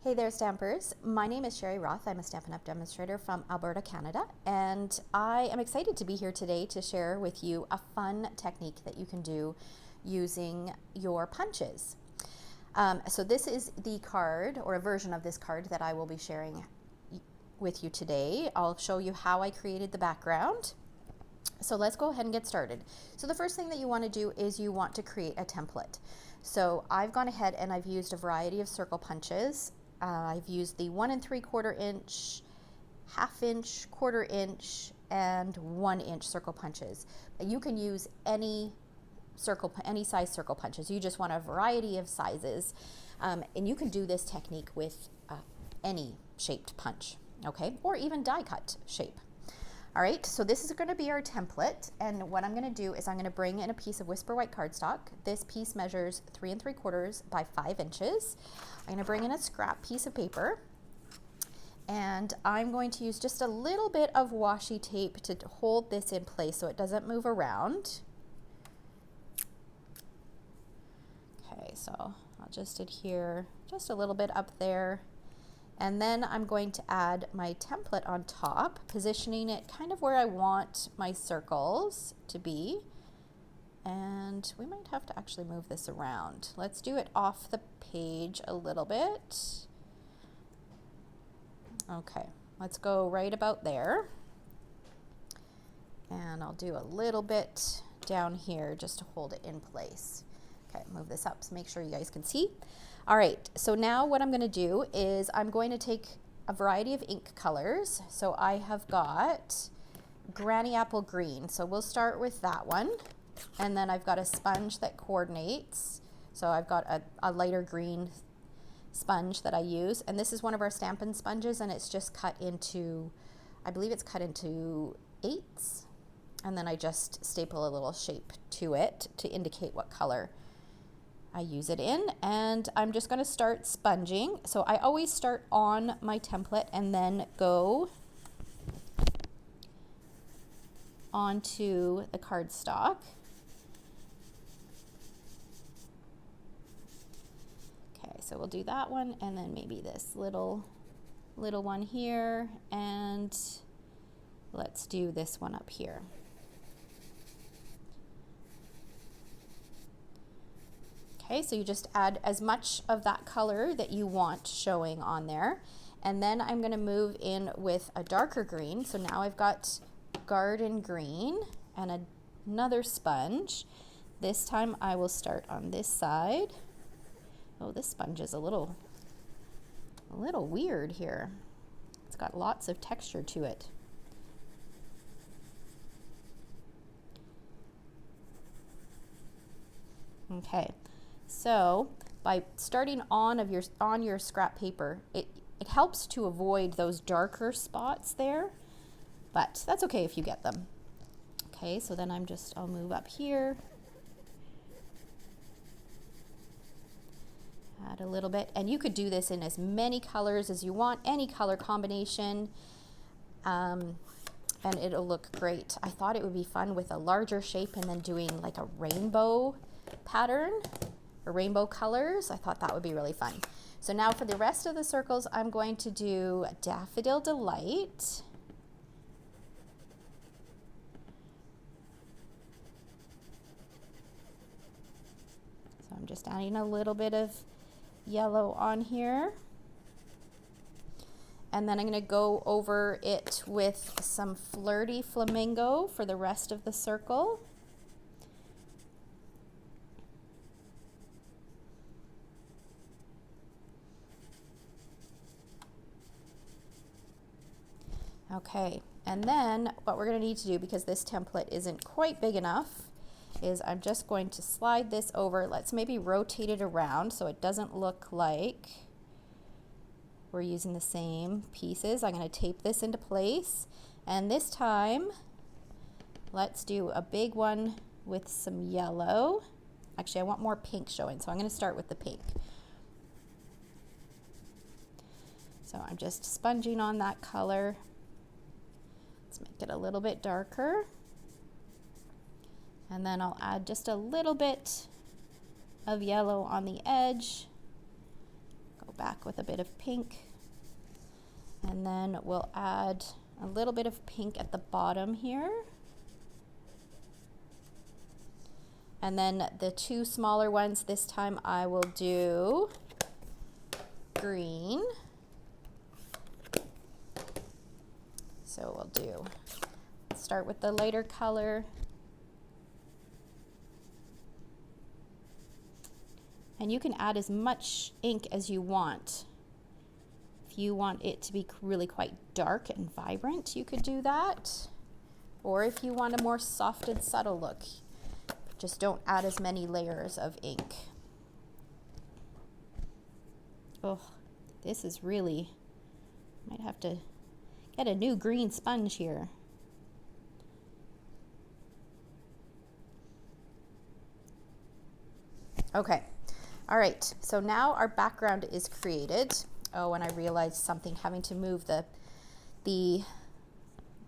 Hey there, Stampers. My name is Sherry Roth. I'm a Stampin' Up! Demonstrator from Alberta, Canada, and I am excited to be here today to share with you a fun technique that you can do using your punches. So this is the card, or a version of this card, that I will be sharing with you today. I'll show you how I created the background. So let's go ahead and get started. So the first thing that you want to do is you want to create a template. So I've gone ahead and I've used a variety of circle punches. I've used the 1 3/4 inch, 1/2 inch, 1/4 inch, and 1 inch circle punches. You can use any size circle punches. You just want a variety of sizes, and you can do this technique with any shaped punch, okay, or even die cut shape. All right, so this is going to be our template, and what I'm going to do is I'm going to bring in a piece of Whisper White cardstock. This piece measures 3 3/4 by 5 inches. I'm going to bring in a scrap piece of paper, and I'm going to use just a little bit of washi tape to hold this in place so it doesn't move around. Okay, so I'll just adhere just a little bit up there. And then I'm going to add my template on top, positioning it kind of where I want my circles to be. And we might have to actually move this around. Let's do it off the page a little bit. Okay, let's go right about there. And I'll do a little bit down here just to hold it in place. Okay, move this up so make sure you guys can see. All right, so now what I'm going to do is I'm going to take a variety of ink colors. So I have got Granny Apple Green, so we'll start with that one. And then I've got a sponge that coordinates. So I've got a lighter green sponge that I use. And this is one of our Stampin' sponges, and it's just cut into, I believe it's cut into 8s. And then I just staple a little shape to it to indicate what color I use it in. And I'm just going to start sponging. So I always start on my template and then go onto the cardstock. Okay, so we'll do that one, and then maybe this little one here, and let's do this one up here. Okay, so you just add as much of that color that you want showing on there. And then I'm going to move in with a darker green. So now I've got garden green and another sponge. This time I will start on this side. Oh, this sponge is a little weird here. It's got lots of texture to it. Okay. So by starting on your scrap paper, it helps to avoid those darker spots there, but that's okay if you get them. Okay, so then I'll move up here, add a little bit, and you could do this in as many colors as you want, any color combination, and it'll look great. I thought it would be fun with a larger shape and then doing like a rainbow pattern. Rainbow colors. I thought that would be really fun. So now for the rest of the circles, I'm going to do Daffodil Delight. So I'm just adding a little bit of yellow on here. And then I'm going to go over it with some Flirty Flamingo for the rest of the circle. Okay, and then what we're going to need to do, because this template isn't quite big enough, is I'm just going to slide this over. Let's maybe rotate it around so it doesn't look like we're using the same pieces. I'm going to tape this into place, and this time let's do a big one with some yellow. Actually, I want more pink showing, so I'm going to start with the pink. So I'm just sponging on that color. Let's make it a little bit darker. And then I'll add just a little bit of yellow on the edge. Go back with a bit of pink. And then we'll add a little bit of pink at the bottom here. And then the two smaller ones, this time I will do green. So let's start with the lighter color. And you can add as much ink as you want. If you want it to be really quite dark and vibrant, you could do that. Or if you want a more soft and subtle look, just don't add as many layers of ink. Oh, this is really, might have to get a new green sponge here. Okay, all right, so now our background is created. Oh, and I realized something, having to move the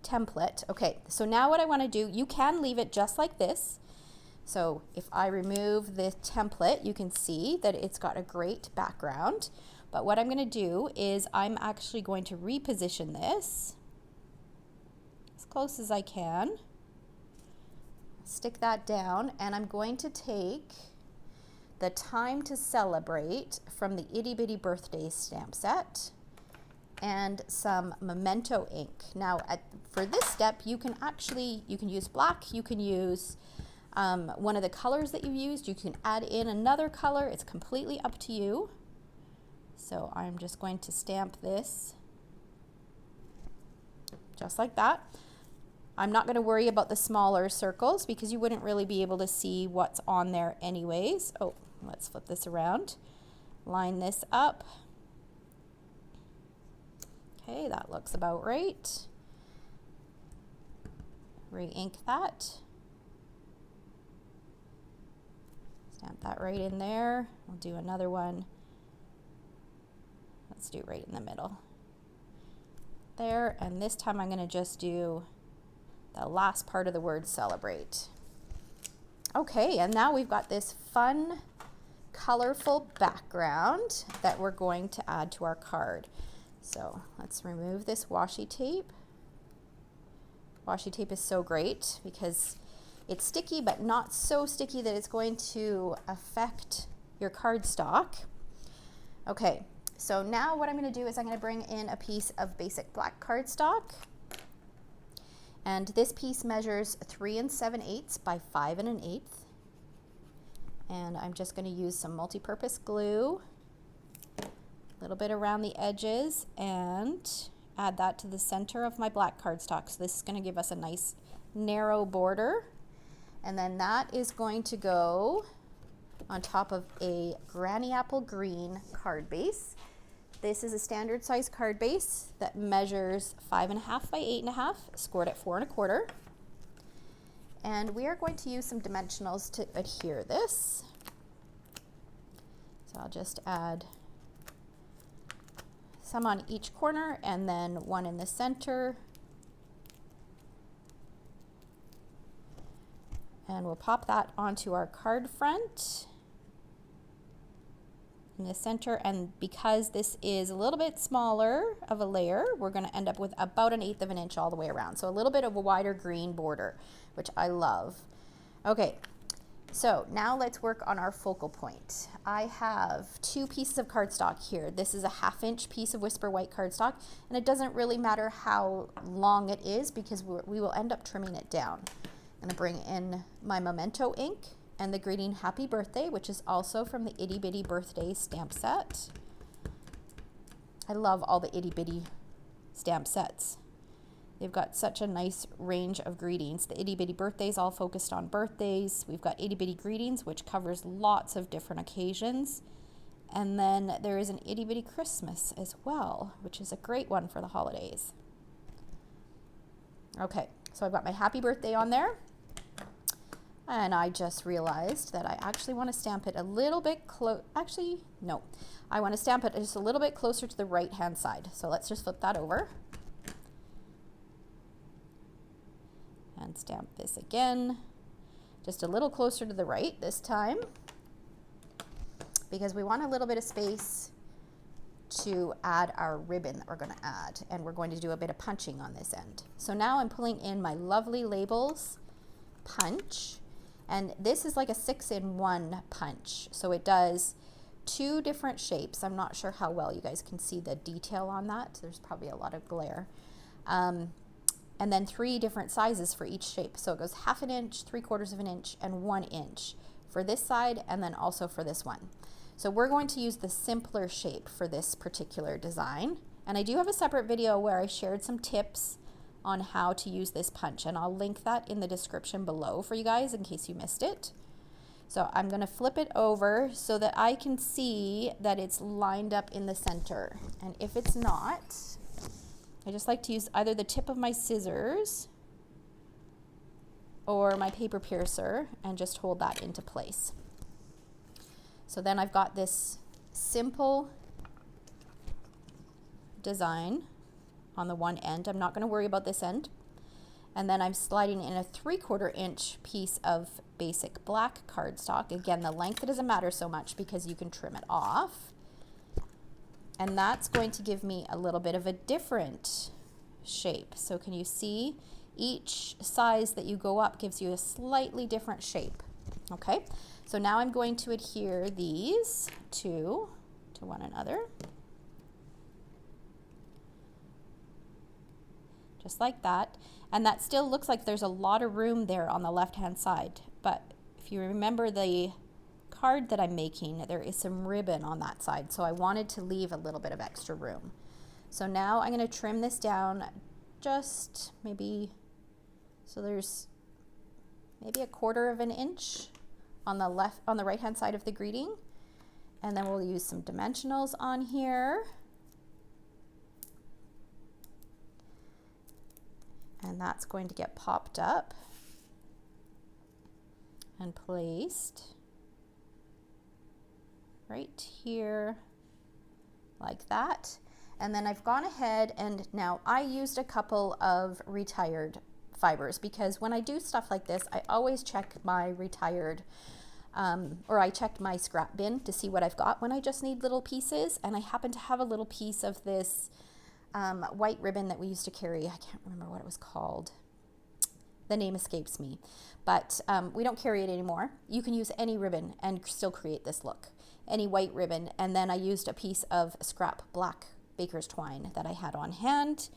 template. Okay, so now what I want to do, you can leave it just like this. So if I remove the template, you can see that it's got a great background. But what I'm going to do is I'm actually going to reposition this as close as I can. Stick that down, and I'm going to take the Time to Celebrate from the Itty Bitty Birthday stamp set and some Memento ink. Now for this step, you can use black, you can use one of the colors that you used, you can add in another color, it's completely up to you. So I'm just going to stamp this just like that. I'm not going to worry about the smaller circles because you wouldn't really be able to see what's on there anyways. Oh, let's flip this around. Line this up. Okay, that looks about right. Re-ink that. Stamp that right in there. We'll do another one. Let's do right in the middle. There, and this time I'm going to just do the last part of the word celebrate. Okay, and now we've got this fun, colorful background that we're going to add to our card. So let's remove this washi tape. Washi tape is so great because it's sticky, but not so sticky that it's going to affect your cardstock. Okay, so now what I'm going to do is I'm going to bring in a piece of basic black cardstock. And this piece measures 3 7/8 by 5 1/8. And I'm just going to use some multi-purpose glue, a little bit around the edges, and add that to the center of my black cardstock. So this is going to give us a nice narrow border. And then that is going to go on top of a Granny Apple Green card base. This is a standard size card base that measures 5.5 by 8.5, scored at 4 1/4. And we are going to use some dimensionals to adhere this. So I'll just add some on each corner and then one in the center. And we'll pop that onto our card front in the center, and because this is a little bit smaller of a layer, we're going to end up with about 1/8 of an inch all the way around. So a little bit of a wider green border, which I love. Okay, so now let's work on our focal point. I have 2 pieces of cardstock here. This is a 1/2 inch piece of Whisper White cardstock, and it doesn't really matter how long it is because we will end up trimming it down. I'm going to bring in my Memento ink and the greeting Happy Birthday, which is also from the Itty Bitty Birthday stamp set. I love all the Itty Bitty stamp sets. They've got such a nice range of greetings. The Itty Bitty Birthdays all focused on birthdays. We've got Itty Bitty Greetings, which covers lots of different occasions. And then there is an Itty Bitty Christmas as well, which is a great one for the holidays. Okay, so I've got my Happy Birthday on there. And I just realized that I actually want to stamp it a little bit close. Actually, no. I want to stamp it just a little bit closer to the right-hand side. So let's just flip that over. And stamp this again. Just a little closer to the right this time. Because we want a little bit of space to add our ribbon that we're going to add, and we're going to do a bit of punching on this end. So now I'm pulling in my lovely Labels punch, and this is like a 6-in-1 punch, so it does 2 different shapes. I'm not sure how well you guys can see the detail on that. There's probably a lot of glare. And then 3 different sizes for each shape. So it goes 1/2 inch, 3/4 of an inch, and 1 inch for this side, and then also for this one. So we're going to use the simpler shape for this particular design. And I do have a separate video where I shared some tips on how to use this punch, and I'll link that in the description below for you guys in case you missed it. So I'm going to flip it over so that I can see that it's lined up in the center. And if it's not, I just like to use either the tip of my scissors or my paper piercer and just hold that into place. So then I've got this simple design on the one end. I'm not going to worry about this end. And then I'm sliding in a 3/4 inch piece of basic black cardstock. Again, the length doesn't matter so much because you can trim it off. And that's going to give me a little bit of a different shape. So can you see each size that you go up gives you a slightly different shape. Okay, so now I'm going to adhere these to one another. Just like that. And that still looks like there's a lot of room there on the left-hand side. But if you remember the card that I'm making, there is some ribbon on that side. So I wanted to leave a little bit of extra room. So now I'm going to trim this down just maybe, so there's maybe 1/4 of an inch on the right-hand side of the greeting. And then we'll use some dimensionals on here. And that's going to get popped up and placed right here like that. And then I've gone ahead and now I used a couple of retired fibers because when I do stuff like this, I always check my retired or I checked my scrap bin to see what I've got when I just need little pieces. And I happen to have a little piece of this white ribbon that we used to carry. I can't remember what it was called. The name escapes me, but we don't carry it anymore. You can use any ribbon and still create this look, any white ribbon. And then I used a piece of scrap black baker's twine that I had on hand.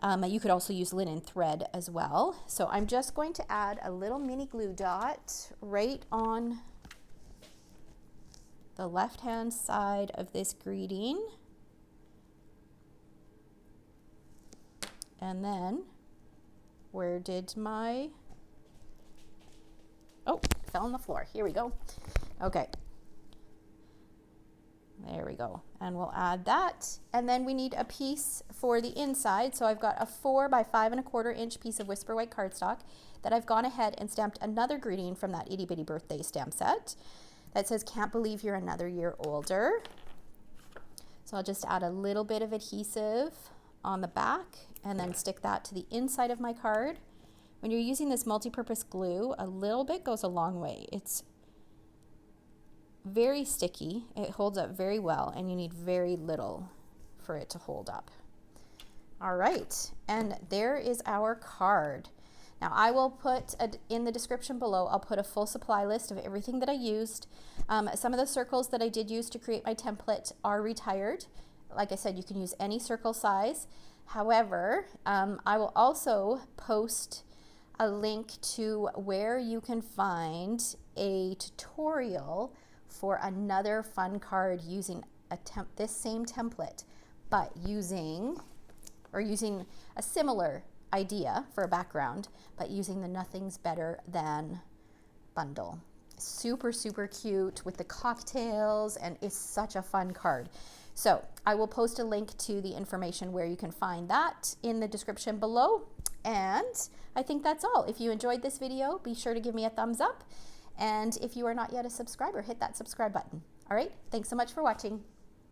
You could also use linen thread as well. So I'm just going to add a little mini glue dot right on the left-hand side of this greeting. And then, where did my, oh, it fell on the floor. Here we go. Okay. There we go. And we'll add that. And then we need a piece for the inside. So I've got a 4 by 5 1/4 inch piece of Whisper White cardstock that I've gone ahead and stamped another greeting from that itty bitty birthday stamp set that says, "Can't believe you're another year older." So I'll just add a little bit of adhesive on the back and then stick that to the inside of my card. When you're using this multi-purpose glue, a little bit goes a long way. It's very sticky, it holds up very well, and you need very little for it to hold up. All right, and there is our card. Now I will put in the description below, I'll put a full supply list of everything that I used. Some of the circles that I did use to create my template are retired. Like I said, you can use any circle size. However, I will also post a link to where you can find a tutorial for another fun card using this same template, but using a similar idea for a background, but using the Nothing's Better Than bundle. Super, super cute with the cocktails, and it's such a fun card. So I will post a link to the information where you can find that in the description below. And I think that's all. If you enjoyed this video, be sure to give me a thumbs up. And if you are not yet a subscriber, hit that subscribe button. All right, thanks so much for watching.